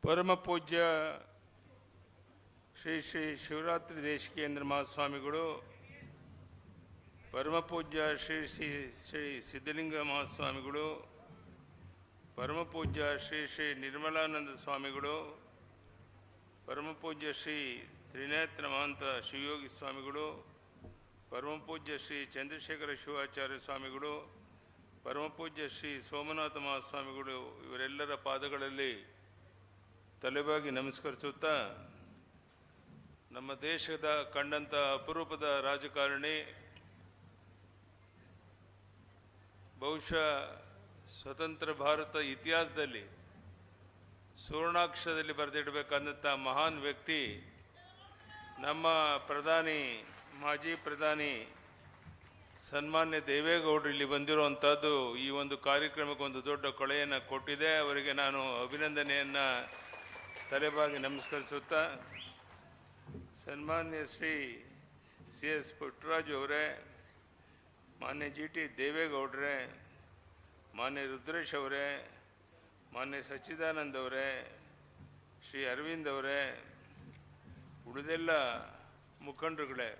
ಪರಮ ಪೂಜ್ಯ ಶ್ರೀ ಶ್ರೀ ಶಿವರಾತ್ರಿ ದೇಶಿಕೇಂದ್ರ ಮಹಾಸ್ವಾಮಿಗಳು, ಪರಮ ಪೂಜ್ಯ ಶ್ರೀ ಶ್ರೀ ಶ್ರೀ ಸಿದ್ಧಲಿಂಗ ಮಹಾಸ್ವಾಮಿಗಳು, ಪರಮ ಪೂಜ್ಯ ಶ್ರೀ ಶ್ರೀ ನಿರ್ಮಲಾನಂದ ಸ್ವಾಮಿಗಳು, ಪರಮ ಪೂಜ್ಯ ಶ್ರೀ ತ್ರಿನೇತ್ರ ಮಹಂತ ಶಿವಯೋಗಿ ಸ್ವಾಮಿಗಳು, ಪರಮ ಪೂಜ್ಯ ಶ್ರೀ ಚಂದ್ರಶೇಖರ ಶಿವಾಚಾರ್ಯ ಸ್ವಾಮಿಗಳು, ಪರಮ ಪೂಜ್ಯ ಶ್ರೀ ಸೋಮನಾಥ ಮಹಾಸ್ವಾಮಿಗಳು, ಇವರೆಲ್ಲರ ಪಾದಗಳಲ್ಲಿ ತಲೆಬಾಗಿ ನಮಸ್ಕರಿಸುತ್ತಾ, ನಮ್ಮ ದೇಶದ ಕಂಡಂಥ ಅಪರೂಪದ ರಾಜಕಾರಣಿ, ಬಹುಶಃ ಸ್ವತಂತ್ರ ಭಾರತ ಇತಿಹಾಸದಲ್ಲಿ ಸುವರ್ಣಾಕ್ಷರದಲ್ಲಿ ಬರೆದಿಡಬೇಕಂದಂಥ ಮಹಾನ್ ವ್ಯಕ್ತಿ ನಮ್ಮ ಪ್ರಧಾನಿ, ಮಾಜಿ ಪ್ರಧಾನಿ ಸನ್ಮಾನ್ಯ ದೇವೇಗೌಡರು ಇಲ್ಲಿ ಬಂದಿರುವಂಥದ್ದು ಈ ಒಂದು ಕಾರ್ಯಕ್ರಮಕ್ಕೆ ಒಂದು ದೊಡ್ಡ ಕೊಳೆಯನ್ನು ಕೊಟ್ಟಿದೆ. ಅವರಿಗೆ ನಾನು ಅಭಿನಂದನೆಯನ್ನು ತಲೆಬಾಗಿ ನಮಸ್ಕರಿಸುತ್ತಾ, ಸನ್ಮಾನ್ಯ ಶ್ರೀ ಸಿ ಎಸ್ ಪುಟ್ಟರಾಜು ಅವರೇ, ಮಾನ್ಯ ಜಿ ಟಿ ದೇವೇಗೌಡರೇ, ಮಾನ್ಯ ರುದ್ರೇಶ್ ಅವರೇ, ಮಾನ್ಯ ಸಚ್ಚಿದಾನಂದ್ ಅವರೇ, ಶ್ರೀ ಅರವಿಂದ್ ಅವರೇ, ಉಳಿದೆಲ್ಲ ಮುಖಂಡರುಗಳೇ,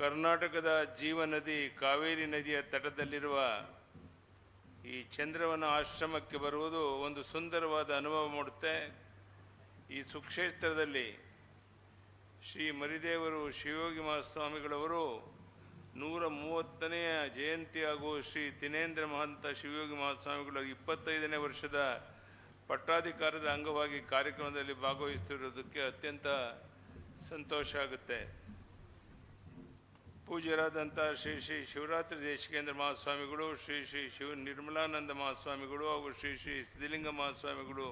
ಕರ್ನಾಟಕದ ಜೀವನದಿ ಕಾವೇರಿ ನದಿಯ ತಟದಲ್ಲಿರುವ ಈ ಚಂದ್ರವನ ಆಶ್ರಮಕ್ಕೆ ಬರುವುದು ಒಂದು ಸುಂದರವಾದ ಅನುಭವ ಮೂಡುತ್ತೆ. ಈ ಸುಕ್ಷೇತ್ರದಲ್ಲಿ ಶ್ರೀ ಮರಿದೇವರು ಶಿವಯೋಗಿ ಮಹಾಸ್ವಾಮಿಗಳವರು 130ನೇ ಜಯಂತಿ ಹಾಗೂ ಶ್ರೀ ತಿನೇಂದ್ರ ಮಹಂತ ಶಿವಯೋಗಿ ಮಹಾಸ್ವಾಮಿಗಳ 25ನೇ ವರ್ಷದ ಪಟ್ಟಾಧಿಕಾರದ ಅಂಗವಾಗಿ ಕಾರ್ಯಕ್ರಮದಲ್ಲಿ ಭಾಗವಹಿಸುತ್ತಿರುವುದಕ್ಕೆ ಅತ್ಯಂತ ಸಂತೋಷ ಆಗುತ್ತೆ. ಪೂಜ್ಯರಾದಂಥ ಶ್ರೀ ಶ್ರೀ ಶಿವರಾತ್ರಿ ದೇಶಿಕೇಂದ್ರ ಮಹಾಸ್ವಾಮಿಗಳು, ಶ್ರೀ ಶ್ರೀ ನಿರ್ಮಲಾನಂದ ಮಹಾಸ್ವಾಮಿಗಳು ಹಾಗೂ ಶ್ರೀ ಶ್ರೀ ಸಿದ್ಧಲಿಂಗ ಮಹಾಸ್ವಾಮಿಗಳು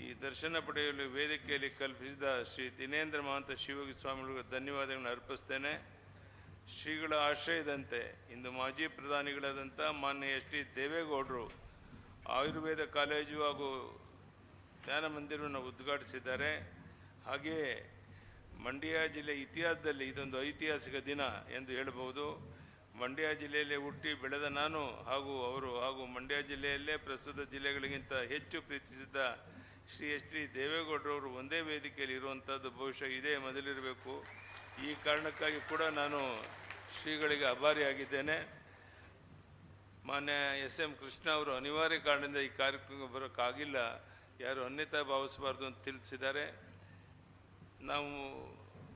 ಈ ದರ್ಶನ ಪಡೆಯಲು ವೇದಿಕೆಯಲ್ಲಿ ಕಲ್ಪಿಸಿದ ಶ್ರೀ ತಿನೇಂದ್ರ ಮಹಂತ ಶಿವಯೋಗಿ ಸ್ವಾಮಿಗಳಿಗೆ ಧನ್ಯವಾದಗಳನ್ನು ಅರ್ಪಿಸ್ತೇನೆ. ಶ್ರೀಗಳ ಆಶ್ರಯದಂತೆ ಇಂದು ಮಾಜಿ ಪ್ರಧಾನಿಗಳಾದಂಥ ಮಾನ್ಯ ಎಸ್ ಟಿ ದೇವೇಗೌಡರು ಆಯುರ್ವೇದ ಕಾಲೇಜು ಹಾಗೂ ಧ್ಯಾನ ಮಂದಿರವನ್ನು ಉದ್ಘಾಟಿಸಿದ್ದಾರೆ. ಹಾಗೆಯೇ ಮಂಡ್ಯ ಜಿಲ್ಲೆ ಇತಿಹಾಸದಲ್ಲಿ ಇದೊಂದು ಐತಿಹಾಸಿಕ ದಿನ ಎಂದು ಹೇಳಬಹುದು. ಮಂಡ್ಯ ಜಿಲ್ಲೆಯಲ್ಲೇ ಹುಟ್ಟಿ ಬೆಳೆದ ನಾನು ಹಾಗೂ ಮಂಡ್ಯ ಜಿಲ್ಲೆಯಲ್ಲೇ ಪ್ರಸ್ತುತ ಜಿಲ್ಲೆಗಳಿಗಿಂತ ಹೆಚ್ಚು ಪ್ರೀತಿಸಿದ್ದ ಶ್ರೀ ಎಚ್ ಡಿ ದೇವೇಗೌಡರವರು ಒಂದೇ ವೇದಿಕೆಯಲ್ಲಿ ಇರುವಂಥದ್ದು ಬಹುಶಃ ಇದೇ ಮೊದಲಿರಬೇಕು. ಈ ಕಾರಣಕ್ಕಾಗಿ ಕೂಡ ನಾನು ಶ್ರೀಗಳಿಗೆ ಆಭಾರಿಯಾಗಿದ್ದೇನೆ. ಮಾನ್ಯ ಎಸ್ ಎಂ ಕೃಷ್ಣ ಅವರು ಅನಿವಾರ್ಯ ಕಾರಣದಿಂದ ಈ ಕಾರ್ಯಕ್ರಮಕ್ಕೆ ಬರೋಕ್ಕಾಗಿಲ್ಲ, ಯಾರು ಅನ್ಯತಾ ಭಾವಿಸಬಾರ್ದು ಅಂತ ತಿಳಿಸಿದ್ದಾರೆ. ನಾವು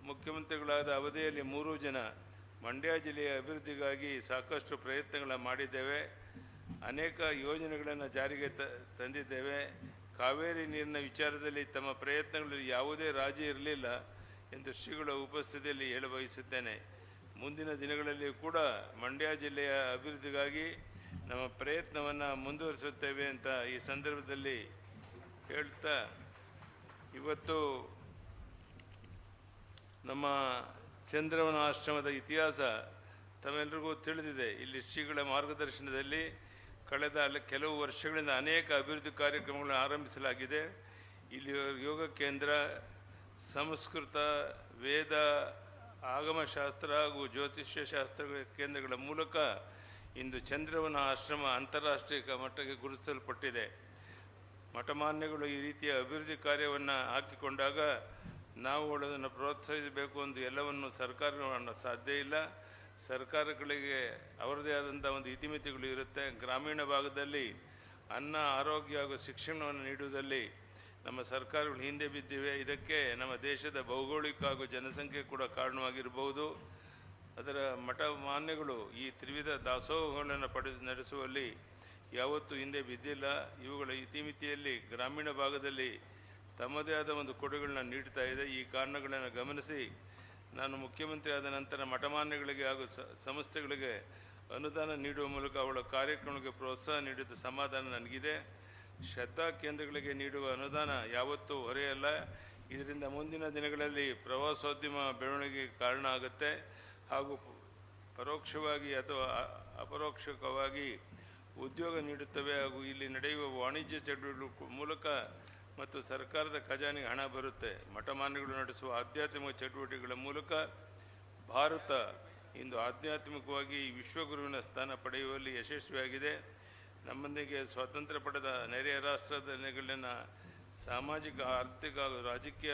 ಮುಖ್ಯಮಂತ್ರಿಗಳಾದ ಅವಧಿಯಲ್ಲಿ 3 ಜನ ಮಂಡ್ಯ ಜಿಲ್ಲೆಯ ಅಭಿವೃದ್ಧಿಗಾಗಿ ಸಾಕಷ್ಟು ಪ್ರಯತ್ನಗಳನ್ನು ಮಾಡಿದ್ದೇವೆ. ಅನೇಕ ಯೋಜನೆಗಳನ್ನು ಜಾರಿಗೆ ತಂದಿದ್ದೇವೆ. ಕಾವೇರಿ ನೀರಿನ ವಿಚಾರದಲ್ಲಿ ತಮ್ಮ ಪ್ರಯತ್ನಗಳಲ್ಲಿ ಯಾವುದೇ ರಾಜಿ ಇರಲಿಲ್ಲ ಎಂದು ಶ್ರೀಗಳ ಉಪಸ್ಥಿತಿಯಲ್ಲಿ ಹೇಳಬಯಸುತ್ತೇನೆ. ಮುಂದಿನ ದಿನಗಳಲ್ಲಿ ಕೂಡ ಮಂಡ್ಯ ಜಿಲ್ಲೆಯ ಅಭಿವೃದ್ಧಿಗಾಗಿ ನಮ್ಮ ಪ್ರಯತ್ನವನ್ನು ಮುಂದುವರಿಸುತ್ತೇವೆ ಅಂತ ಈ ಸಂದರ್ಭದಲ್ಲಿ ಹೇಳ್ತಾ, ಇವತ್ತು ನಮ್ಮ ಚಂದ್ರವನ ಆಶ್ರಮದ ಇತಿಹಾಸ ತಮ್ಮೆಲ್ಲರಿಗೂ ತಿಳಿದಿದೆ. ಇಲ್ಲಿ ಶ್ರೀಗಳ ಮಾರ್ಗದರ್ಶನದಲ್ಲಿ ಕಳೆದ ಕೆಲವು ವರ್ಷಗಳಿಂದ ಅನೇಕ ಅಭಿವೃದ್ಧಿ ಕಾರ್ಯಕ್ರಮಗಳನ್ನು ಆರಂಭಿಸಲಾಗಿದೆ. ಇಲ್ಲಿ ಯೋಗ ಕೇಂದ್ರ, ಸಂಸ್ಕೃತ, ವೇದ, ಆಗಮಶಾಸ್ತ್ರ ಹಾಗೂ ಜ್ಯೋತಿಷ್ಯ ಶಾಸ್ತ್ರ ಕೇಂದ್ರಗಳ ಮೂಲಕ ಇಂದು ಚಂದ್ರವನ ಆಶ್ರಮ ಅಂತಾರಾಷ್ಟ್ರೀಯ ಮಟ್ಟಕ್ಕೆ ಗುರುತಿಸಲ್ಪಟ್ಟಿದೆ. ಮಠಮಾನ್ಯಗಳು ಈ ರೀತಿಯ ಅಭಿವೃದ್ಧಿ ಕಾರ್ಯವನ್ನು ಹಾಕಿಕೊಂಡಾಗ ನಾವು ಅದನ್ನು ಪ್ರೋತ್ಸಾಹಿಸಬೇಕು ಎಂದು ಎಲ್ಲವನ್ನು ಸರ್ಕಾರ ಸಾಧ್ಯ ಇಲ್ಲ. ಸರ್ಕಾರಗಳಿಗೆ ಅವರದೇ ಆದಂಥ ಒಂದು ಇತಿಮಿತಿಗಳು ಇರುತ್ತೆ. ಗ್ರಾಮೀಣ ಭಾಗದಲ್ಲಿ ಅನ್ನ, ಆರೋಗ್ಯ ಹಾಗೂ ಶಿಕ್ಷಣವನ್ನು ನೀಡುವುದರಲ್ಲಿ ನಮ್ಮ ಸರ್ಕಾರಗಳು ಹಿಂದೆ ಬಿದ್ದಿವೆ. ಇದಕ್ಕೆ ನಮ್ಮ ದೇಶದ ಭೌಗೋಳಿಕ ಹಾಗೂ ಜನಸಂಖ್ಯೆ ಕೂಡ ಕಾರಣವಾಗಿರಬಹುದು. ಅದರ ಮಠಮಾನ್ಯಗಳು ಈ ತ್ರಿವಿಧ ದಾಸೋಹಗಳನ್ನು ನಡೆಸುವಲ್ಲಿ ಯಾವತ್ತೂ ಹಿಂದೆ ಬಿದ್ದಿಲ್ಲ. ಇವುಗಳ ಇತಿಮಿತಿಯಲ್ಲಿ ಗ್ರಾಮೀಣ ಭಾಗದಲ್ಲಿ ತಮ್ಮದೇ ಆದ ಒಂದು ಕೊಡುಗೆಗಳನ್ನ ನೀಡ್ತಾ ಇದೆ. ಈ ಕಾರಣಗಳನ್ನು ಗಮನಿಸಿ ನಾನು ಮುಖ್ಯಮಂತ್ರಿ ಆದ ನಂತರ ಮಠಮಾನ್ಯಗಳಿಗೆ ಹಾಗೂ ಸಂಸ್ಥೆಗಳಿಗೆ ಅನುದಾನ ನೀಡುವ ಮೂಲಕ ಅವಳ ಕಾರ್ಯಕ್ರಮಕ್ಕೆ ಪ್ರೋತ್ಸಾಹ ನೀಡಿದ ಸಮಾಧಾನ ನನಗಿದೆ. ಶ್ರದ್ಧಾ ಕೇಂದ್ರಗಳಿಗೆ ನೀಡುವ ಅನುದಾನ ಯಾವತ್ತೂ ಹೊರೆಯಲ್ಲ. ಇದರಿಂದ ಮುಂದಿನ ದಿನಗಳಲ್ಲಿ ಪ್ರವಾಸೋದ್ಯಮ ಬೆಳವಣಿಗೆಗೆ ಕಾರಣ ಆಗುತ್ತೆ ಹಾಗೂ ಪರೋಕ್ಷವಾಗಿ ಅಥವಾ ಅಪರೋಕ್ಷವಾಗಿ ಉದ್ಯೋಗ ನೀಡುತ್ತವೆ ಹಾಗೂ ಇಲ್ಲಿ ನಡೆಯುವ ವಾಣಿಜ್ಯ ಚಟುವಟಿಕೆಗಳ ಮೂಲಕ ಮತ್ತು ಸರ್ಕಾರದ ಖಜಾನೆಗೆ ಹಣ ಬರುತ್ತೆ. ಮಠಮಾನ್ಯಗಳು ನಡೆಸುವ ಆಧ್ಯಾತ್ಮಿಕ ಚಟುವಟಿಕೆಗಳ ಮೂಲಕ ಭಾರತ ಇಂದು ಆಧ್ಯಾತ್ಮಿಕವಾಗಿ ವಿಶ್ವಗುರುವಿನ ಸ್ಥಾನ ಪಡೆಯುವಲ್ಲಿ ಯಶಸ್ವಿಯಾಗಿದೆ. ನಮ್ಮೊಂದಿಗೆ ಸ್ವಾತಂತ್ರ್ಯ ಪಡೆದ ನೆರೆಯ ರಾಷ್ಟ್ರದಲ್ಲಿನ ಸಾಮಾಜಿಕ ಆರ್ಥಿಕ ಹಾಗೂ ರಾಜಕೀಯ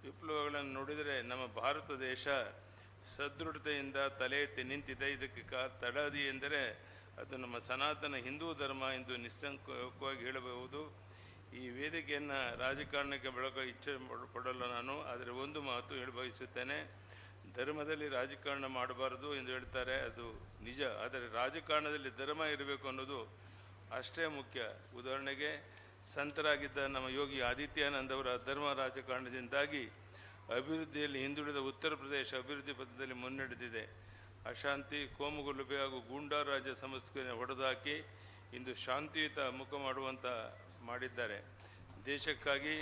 ವಿಪ್ಲವಗಳನ್ನು ನೋಡಿದರೆ ನಮ್ಮ ಭಾರತ ದೇಶ ಸದೃಢತೆಯಿಂದ ತಲೆ ಎತ್ತಿ ನಿಂತಿದೆ. ಇದಕ್ಕೆ ತಳಹದಿ ಎಂದರೆ ಅದು ನಮ್ಮ ಸನಾತನ ಹಿಂದೂ ಧರ್ಮ ಎಂದು ನಿಸ್ಸಂಕೋಚವಾಗಿ ಹೇಳಬಹುದು. ಈ ವೇದಿಕೆಯನ್ನು ರಾಜಕಾರಣಕ್ಕೆ ಬೆಳಕ ಇಚ್ಛೆ ಪಡಲ್ಲ ನಾನು, ಆದರೆ ಒಂದು ಮಾತು ಹೇಳಬಯಸುತ್ತೇನೆ. ಧರ್ಮದಲ್ಲಿ ರಾಜಕಾರಣ ಮಾಡಬಾರದು ಎಂದು ಹೇಳ್ತಾರೆ, ಅದು ನಿಜ. ಆದರೆ ರಾಜಕಾರಣದಲ್ಲಿ ಧರ್ಮ ಇರಬೇಕು ಅನ್ನೋದು ಅಷ್ಟೇ ಮುಖ್ಯ. ಉದಾಹರಣೆಗೆ ಸಂತರಾಗಿದ್ದ ನಮ್ಮ ಯೋಗಿ ಆದಿತ್ಯಾನಂದ್ ಅವರ ಧರ್ಮ ರಾಜಕಾರಣದಿಂದಾಗಿ ಅಭಿವೃದ್ಧಿಯಲ್ಲಿ ಹಿಂದುಳಿದ ಉತ್ತರ ಪ್ರದೇಶ ಅಭಿವೃದ್ಧಿ ಪಥದಲ್ಲಿ ಮುನ್ನಡೆದಿದೆ. ಅಶಾಂತಿ, ಕೋಮುಗಲಭೆ ಹಾಗೂ ಗೂಂಡಾ ರಾಜ್ಯ ಸಂಸ್ಕೃತಿಯನ್ನು ಹೊಡೆದುಹಾಕಿ ಇಂದು ಶಾಂತಿಯುತ ಮುಖ ಮಾಡುವಂಥ ಮಾಡಿದ್ದಾರೆ. ದೇಶಕ್ಕಾಗಿ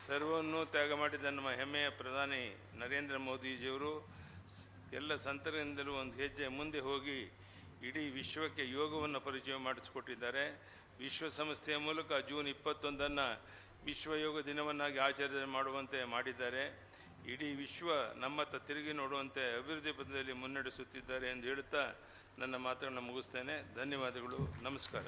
ಸರ್ವನ್ನೂ ತ್ಯಾಗ ಮಾಡಿದ ನಮ್ಮ ಹೆಮ್ಮೆಯ ಪ್ರಧಾನಿ ನರೇಂದ್ರ ಮೋದಿಜಿಯವರು ಎಲ್ಲ ಸಂತರಿಂದಲೂ ಒಂದು ಹೆಜ್ಜೆ ಮುಂದೆ ಹೋಗಿ ಇಡೀ ವಿಶ್ವಕ್ಕೆ ಯೋಗವನ್ನು ಪರಿಚಯ ಮಾಡಿಸಿಕೊಟ್ಟಿದ್ದಾರೆ. ವಿಶ್ವಸಂಸ್ಥೆಯ ಮೂಲಕ ಜೂನ್ 21 ವಿಶ್ವ ಯೋಗ ದಿನವನ್ನಾಗಿ ಆಚರಣೆ ಮಾಡುವಂತೆ ಮಾಡಿದ್ದಾರೆ. ಇಡೀ ವಿಶ್ವ ನಮ್ಮತ್ತ ತಿರುಗಿ ನೋಡುವಂತೆ ಅಭಿವೃದ್ಧಿ ಪಥದಲ್ಲಿ ಮುನ್ನಡೆಸುತ್ತಿದ್ದಾರೆ ಎಂದು ಹೇಳುತ್ತಾ ನನ್ನ ಮಾತನ್ನು ಮುಗಿಸ್ತೇನೆ. ಧನ್ಯವಾದಗಳು. ನಮಸ್ಕಾರ.